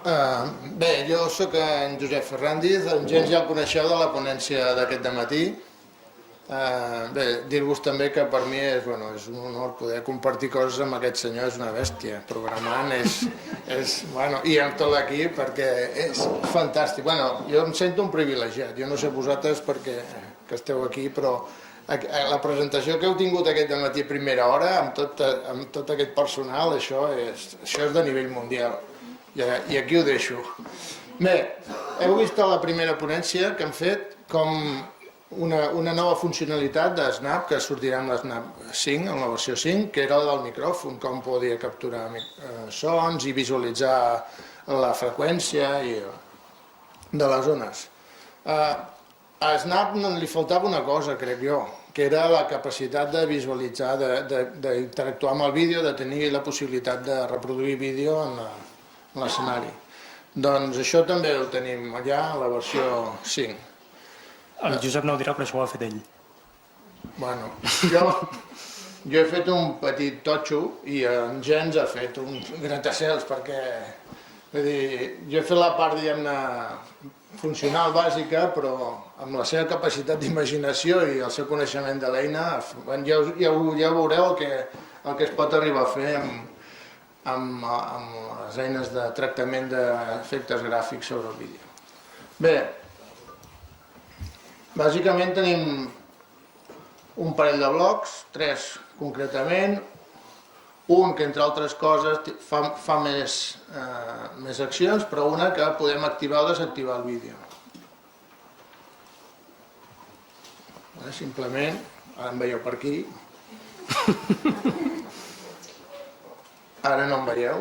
Bé, jo sóc en Josep Ferrandiz, en Gens ja el coneixeu de la ponència d'aquest dematí. Bé, dir-vos també que per mi és un honor poder compartir coses amb aquest senyor, és una bèstia, programant i amb tot l'equip perquè és fantàstic. Jo em sento un privilegiat, jo no sé vosaltres perquè que esteu aquí, però la presentació que heu tingut aquest dematí a primera hora amb tot aquest personal, això és de nivell mundial. I aquí ho deixo. Bé, heu vist a la primera ponència que hem fet com una nova funcionalitat de Snap que sortirà amb la Snap 5, en la versió 5, que era la del micròfon, com podia capturar sons i visualitzar la freqüència de les ones. A Snap li faltava una cosa, crec jo, que era la capacitat de visualitzar, d'interactuar amb el vídeo, de tenir la possibilitat de reproduir vídeo en l'escenari. Doncs això també ho tenim allà a la versió 5. El Josep no ho dirà, però això ho ha fet ell. Jo he fet un petit totxo i en Gens ha fet un gratacels perquè jo he fet la part, diguem-ne, funcional bàsica, però amb la seva capacitat d'imaginació i el seu coneixement de l'eina ja veureu el que es pot arribar a fer amb les eines de tractament d'efectes gràfics sobre el vídeo. Bé, bàsicament tenim un parell de blocs, 3 concretament, un que entre altres coses fa més accions, però una que podem activar o desactivar el vídeo. Simplement, ara em veieu per aquí. Ara no em veieu.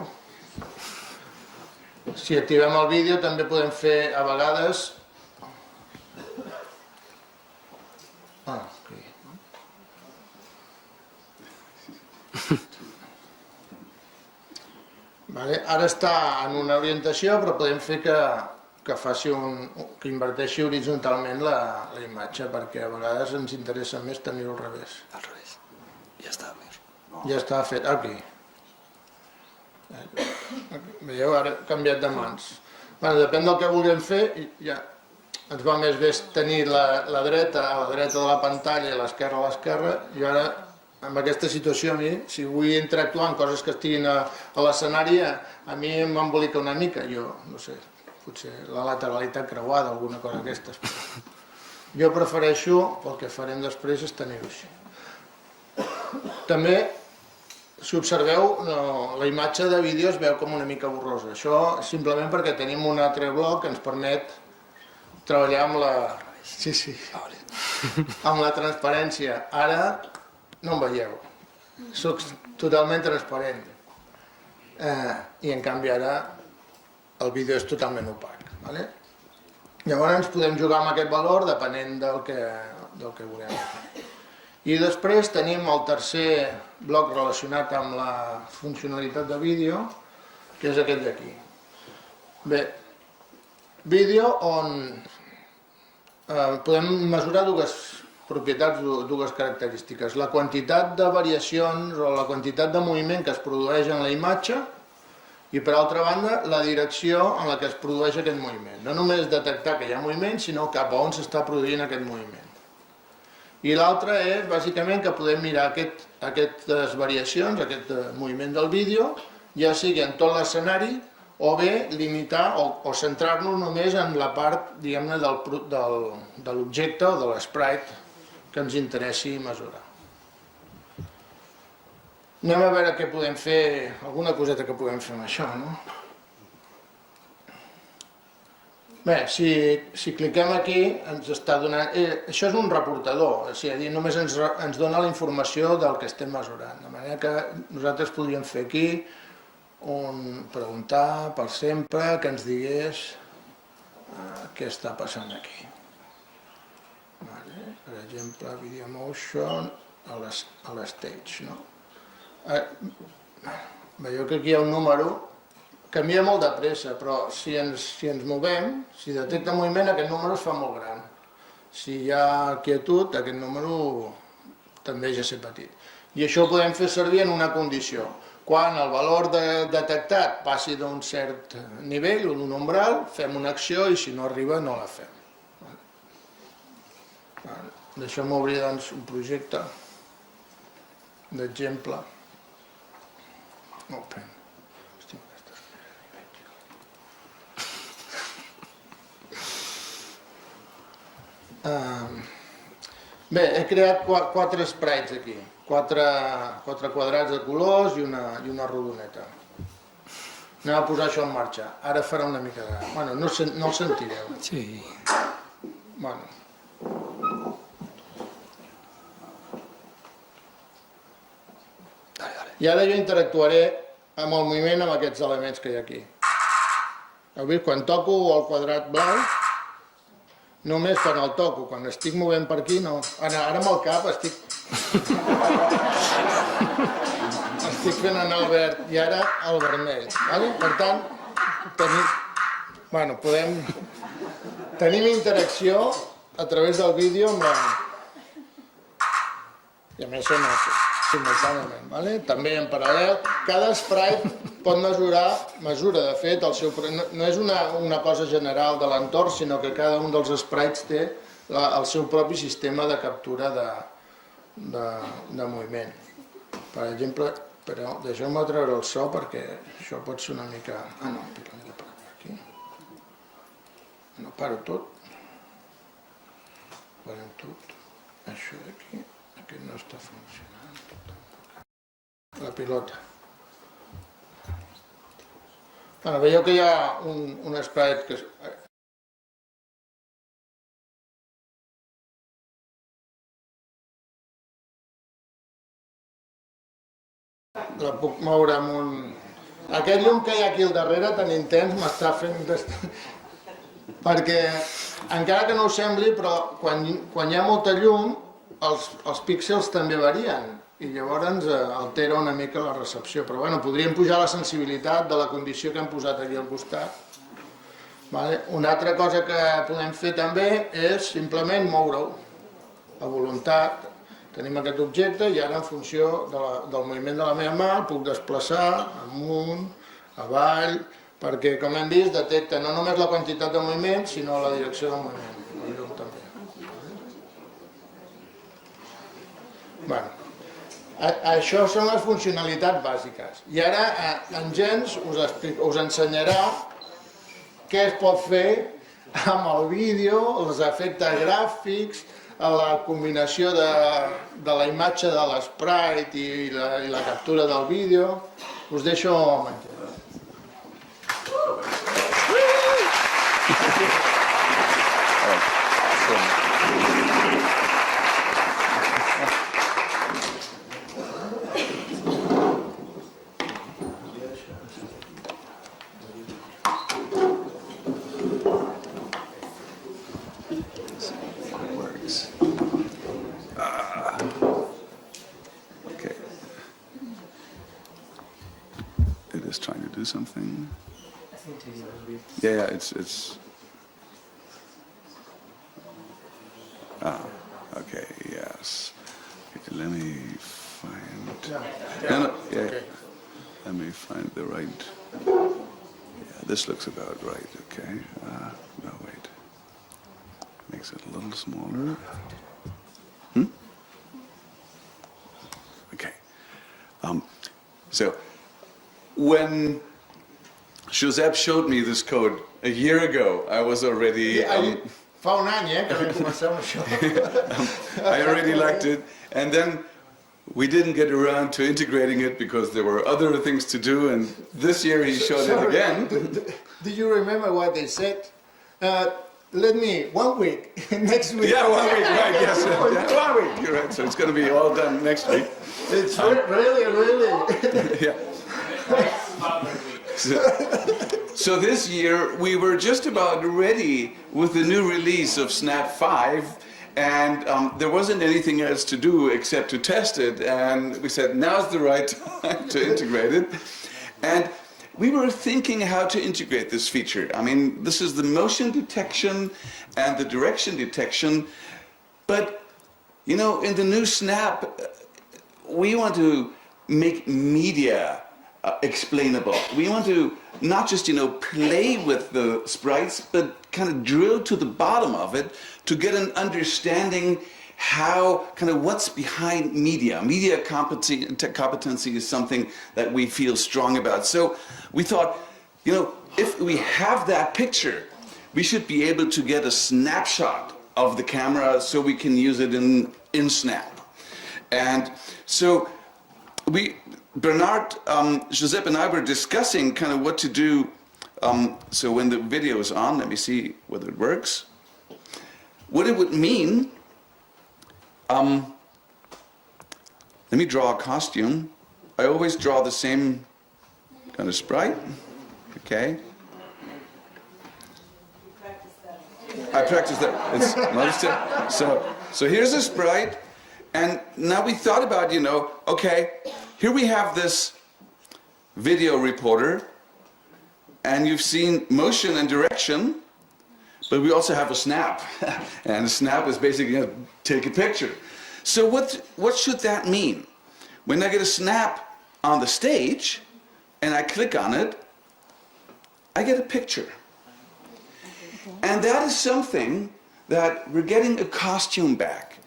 Si activem el vídeo també podem fer a vegades... Ara està en una orientació, però podem fer que inverteixi horitzontalment la imatge, perquè a vegades ens interessa més tenir-ho al revés. Al revés. Ja està més. Ja està fet. Aquí. Veieu, ara ha canviat de mans. Depèn del que vulguem fer, ja ens va més bé tenir la dreta a la dreta de la pantalla i l'esquerra a l'esquerra. I ara, en aquesta situació, a mi, si vull interactuar amb coses que estiguin a l'escenari, a mi m'embolica una mica. Jo, no sé, potser la lateralitat creuada, alguna cosa d'aquestes. Jo prefereixo, el que farem després, és tenir-ho així. També, si observeu, la imatge de vídeo es veu com una mica borrosa. Això simplement perquè tenim un altre bloc que ens permet treballar amb la transparència. Ara no em veieu. Soc totalment transparent. I en canvi ara el vídeo és totalment opac. Llavors podem jugar amb aquest valor depenent del que volem. I després tenim el tercer bloc relacionat amb la funcionalitat de vídeo, que és aquest d'aquí. Bé, vídeo on podem mesurar dues propietats, dues característiques. La quantitat de variacions o la quantitat de moviment que es produeix en la imatge i, per altra banda, la direcció en la que es produeix aquest moviment. No només detectar que hi ha moviment, sinó cap a on s'està produint aquest moviment. I l'altre és, bàsicament, que podem mirar aquestes variacions, aquest moviment del vídeo, ja sigui en tot l'escenari, o bé limitar o centrar-nos només en la part, diguem-ne, de l'objecte o de l'esprite que ens interessi mesurar. Anem a veure què podem fer, alguna coseta que podem fer amb això, no? Bé, si cliquem aquí ens està donant... Això és un reportador, és a dir, només ens dona la informació del que estem mesurant. De manera que nosaltres podríem fer aquí preguntar per sempre que ens digués què està passant aquí. Per exemple, video motion a l'stage. Veieu que aquí hi ha un número, canvia molt de pressa, però si ens movem, si detecta moviment, aquest número es fa molt gran. Si hi ha quietud, aquest número també ja és petit. I això ho podem fer servir en una condició. Quan el valor detectat passi d'un cert nivell o d'un umbral, fem una acció i si no arriba no la fem. Deixeu-me obrir doncs un projecte d'exemple. Open. Bé, he creat 4 sprites aquí, 4 quadrats de colors i una rodoneta. Anem a posar això en marxa. Ara farà una mica de... Bueno, no el sentireu. Sí. Bueno. I ara jo interactuaré amb el moviment amb aquests elements que hi ha aquí. Heu vist? Quan toco el quadrat blau, només quan el toco, quan estic movent per aquí, no. Ara amb el cap estic fent anar el verd i ara el vermell. Per tant, tenim interacció a través del vídeo amb la... I a més són simultàniament, també en paral·lel. Cada sprite pot mesura de fet el seu... No és una cosa general de l'entorn, sinó que cada un dels sprites té el seu propi sistema de captura de moviment. Per exemple, però deixeu-me treure el so perquè això pot ser una mica... Ah, no, per aquí. No, paro tot. Parem tot. Això d'aquí, aquest no està funcionant. La pilota. Veieu que hi ha un sprite que... La puc moure amb un... Aquest llum que hi ha aquí al darrere tan intens m'està fent... Perquè, encara que no ho sembli, però quan hi ha molta llum, els píxels també varien i llavors altera una mica la recepció. Però bueno, podríem pujar la sensibilitat de la condició que hem posat aquí al costat. Una altra cosa que podem fer també és simplement moure-ho a voluntat. Tenim aquest objecte i ara en funció del moviment de la meva mà el puc desplaçar amunt, avall, perquè com hem vist detecta no només la quantitat de moviment sinó la direcció del moviment. El llum també. Això són les funcionalitats bàsiques. I ara en Gens us ensenyarà què es pot fer amb el vídeo, els efectes gràfics, la combinació de la imatge de l'esprite i la captura del vídeo. Us deixo amb en Gens. Something. Yeah, it's. Okay, yes. Okay, let me find. Let me find the right. Yeah, this looks about right. Okay. No, wait. Makes it a little smaller. Okay. So when Josep showed me this code a year ago, I was already... Fa un any, que vam començar amb això. I already liked it, and then we didn't get around to integrating it because there were other things to do, and this year he showed it again. Do you remember what they said? Let me, 1 week, next week. Yeah, 1 week, right, yes. 1 week, you're right, so it's going to be all done next week. It's really... Yeah. So this year we were just about ready with the new release of Snap 5, and there wasn't anything else to do except to test it, and we said now's the right time to integrate it. And we were thinking how to integrate this feature. I mean, this is the motion detection and the direction detection, but in the new Snap we want to make media explainable. We want to not just, play with the sprites, but kind of drill to the bottom of it to get an understanding how, kind of what's behind media. Media competency is something that we feel strong about. So we thought, if we have that picture, we should be able to get a snapshot of the camera so we can use it in Snap. And so Bernard, Josep and I were discussing kind of what to do. So when the video is on, let me see whether it works. What it would mean, let me draw a costume. I always draw the same kind of sprite. Okay. I practiced that. It's noticed it. So here's a sprite, and now we thought about, okay, here we have this video reporter, and you've seen motion and direction, but we also have a snap, and a snap is basically take a picture. So what should that mean? When I get a snap on the stage, and I click on it, I get a picture. And that is something that we're getting a costume back.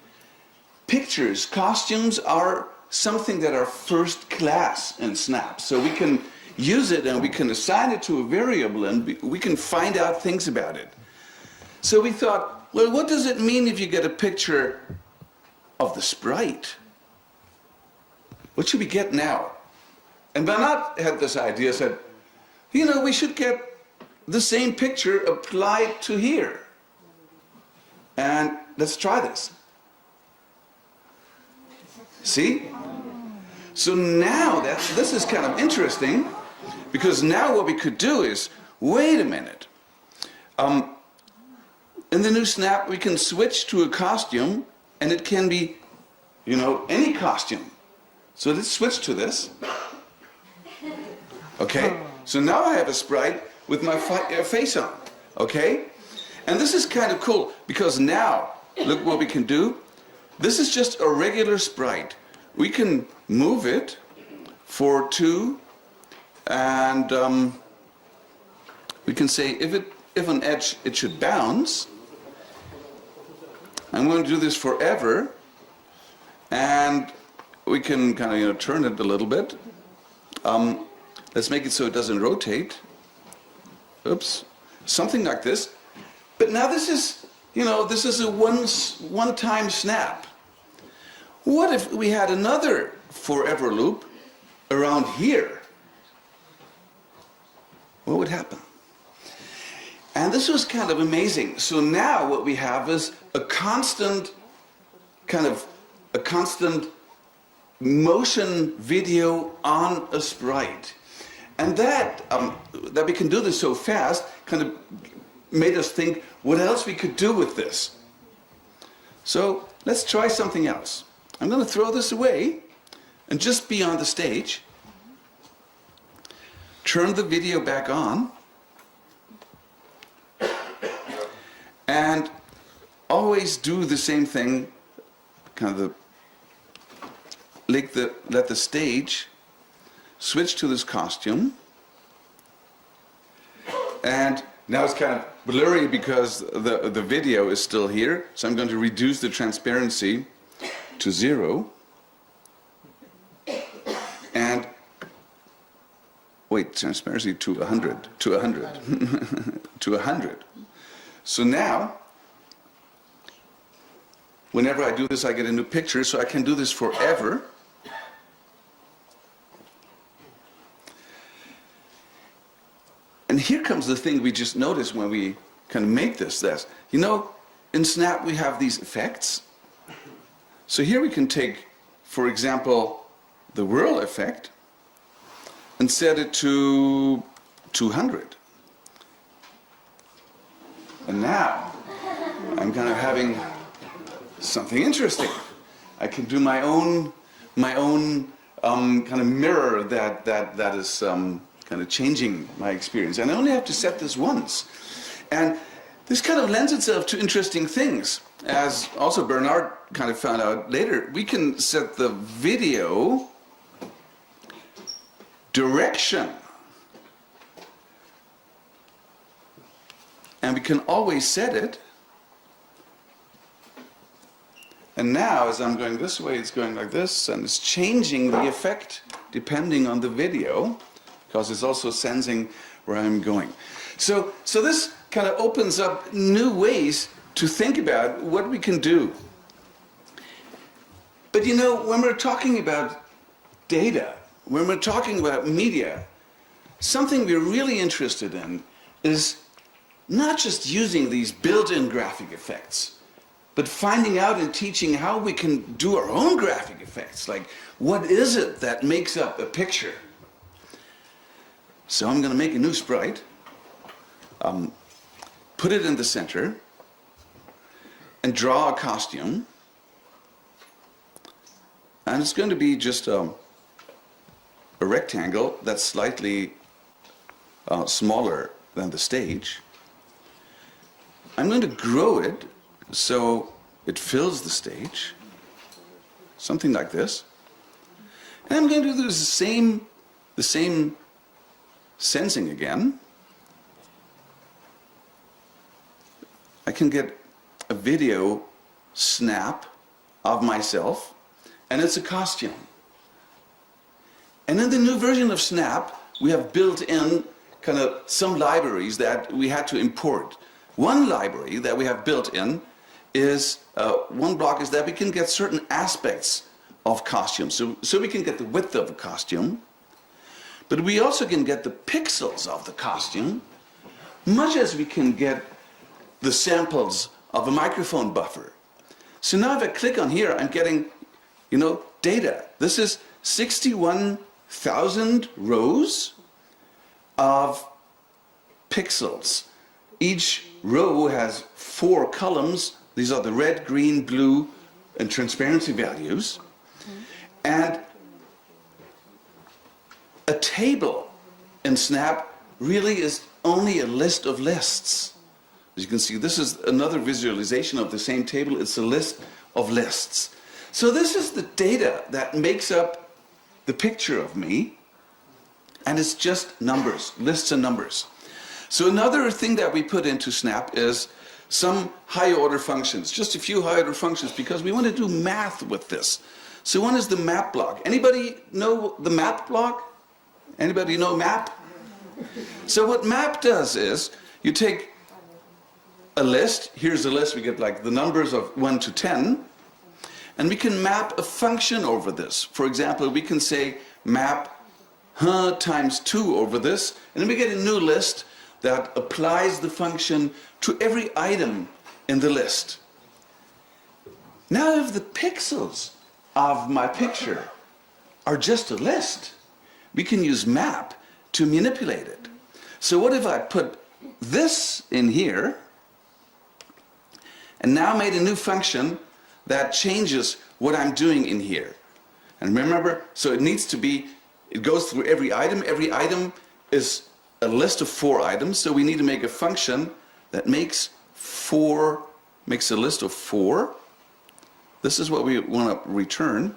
Costumes are something that are first class in Snap. So we can use it and we can assign it to a variable and we can find out things about it. So we thought, well, what does it mean if you get a picture of the sprite? What should we get now? And Bernard had this idea, said, we should get the same picture applied to here. And let's try this. See? So now this is kind of interesting, because now what we could do is, wait a minute. In the new Snap, we can switch to a costume, and it can be, any costume. So let's switch to this. Okay? So now I have a sprite with my face on, okay? And this is kind of cool, because now, look what we can do. This is just a regular sprite. We can move it for 2, and we can say if on edge it should bounce. I'm going to do this forever, and we can kind of turn it a little bit. Let's make it so it doesn't rotate. Oops, something like this. But now this is, this is a one-time snap. What if we had another forever loop around here? What would happen? And this was kind of amazing. So now what we have is a constant motion video on a sprite. And that we can do this so fast kind of made us think what else we could do with this. So let's try something else. I'm going to throw this away and just be on the stage. Turn the video back on. And always do the same thing, kind of let the stage switch to this costume. And now it's kind of blurry because the video is still here. So I'm going to reduce the transparency to 0. And wait, transparency to 100, to 100, to 100. So now, whenever I do this, I get a new picture, so I can do this forever. And here comes the thing we just noticed when we kind of make this. In Snap we have these effects. So here we can take, for example, the whirl effect and set it to 200. And now I'm kind of having something interesting. I can do my own kind of mirror that is kind of changing my experience. And I only have to set this once. And this kind of lends itself to interesting things. As also Bernard kind of found out later, we can set the video direction. And we can always set it. And now, as I'm going this way, it's going like this, and it's changing the effect depending on the video, because it's also sensing where I'm going. So this kind of opens up new ways to think about what we can do. But you know, when we're talking about data, when we're talking about media, something we're really interested in is not just using these built-in graphic effects, but finding out and teaching how we can do our own graphic effects. Like, what is it that makes up a picture? So I'm going to make a new sprite, put it in the center, and draw a costume. And it's going to be just a rectangle that's slightly smaller than the stage. I'm going to grow it so it fills the stage, something like this. And I'm going to do the same sensing again. I can get a video snap of myself, and it's a costume. And in the new version of Snap, we have built in kind of some libraries that we had to import. One library that we have built in is, one block is that we can get certain aspects of costumes. So we can get the width of a costume, but we also can get the pixels of the costume, much as we can get the samples of a microphone buffer. So now if I click on here, I'm getting, data. This is 61,000 rows of pixels. Each row has 4 columns. These are the red, green, blue, and transparency values. And a table in Snap really is only a list of lists. As you can see, this is another visualization of the same table. It's a list of lists. So this is the data that makes up the picture of me, and it's just numbers, lists and numbers. So another thing that we put into Snap is some high order functions, just a few high order functions, because we want to do math with this. So one is the map block. Anybody know the map block? Anybody know map? So what map does is, you take a list, here's a list, we get like the numbers of 1 to 10, and we can map a function over this. For example, we can say map times 2 over this, and then we get a new list that applies the function to every item in the list. Now if the pixels of my picture are just a list, we can use map to manipulate it. So what if I put this in here, and now made a new function that changes what I'm doing in here? And remember, so it needs to be, it goes through every item. Every item is a list of 4 items, so we need to make a function that makes a list of 4. This is what we want to return.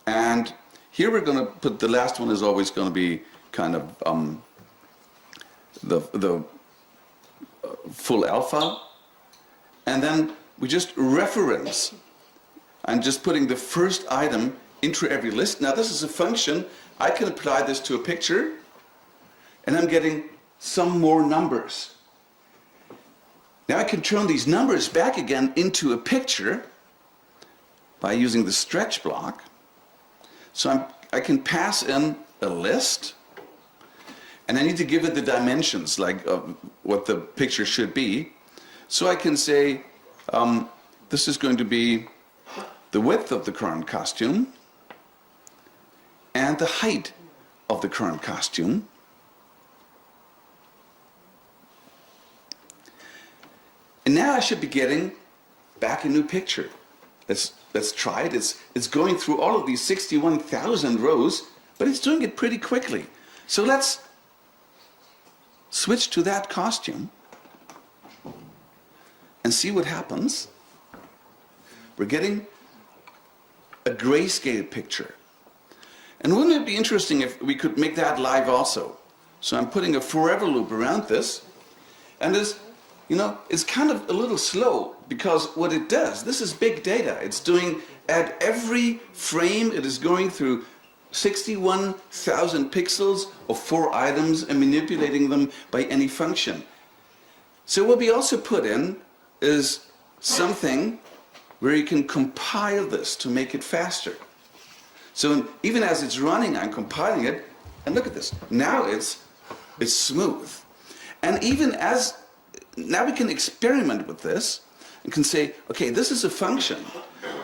And here we're going to put, the last one is always going to be kind of the full alpha. And then we just reference. I'm just putting the first item into every list. Now this is a function. I can apply this to a picture, and I'm getting some more numbers. Now I can turn these numbers back again into a picture by using the stretch block. So I can pass in a list, and I need to give it the dimensions, like what the picture should be. So I can say, this is going to be the width of the current costume and the height of the current costume. And now I should be getting back a new picture. Let's try it. It's going through all of these 61,000 rows, but it's doing it pretty quickly. So let's switch to that costume and see what happens. We're getting a grayscale picture. And wouldn't it be interesting if we could make that live also? So I'm putting a forever loop around this, and this, you know, it's kind of a little slow because what it does, this is big data. It's doing at every frame, it is going through 61,000 pixels of 4 items and manipulating them by any function. So what we also put in is something where you can compile this to make it faster. So even as it's running, I'm compiling it, and look at this. Now it's smooth. And even as, now we can experiment with this and can say, okay, this is a function.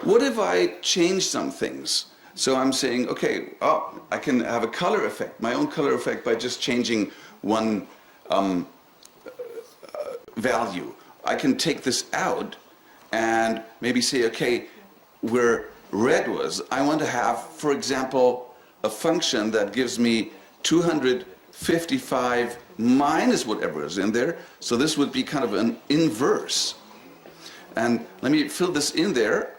What if I change some things? So I'm saying, okay, I can have a color effect, my own color effect by just changing one value. I can take this out and maybe say, okay, where red was, I want to have, for example, a function that gives me 255 minus whatever is in there. So this would be kind of an inverse. And let me fill this in there.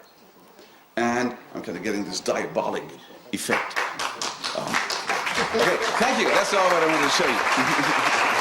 And I'm kind of getting this diabolic effect. Okay, thank you. That's all what I wanted to show you.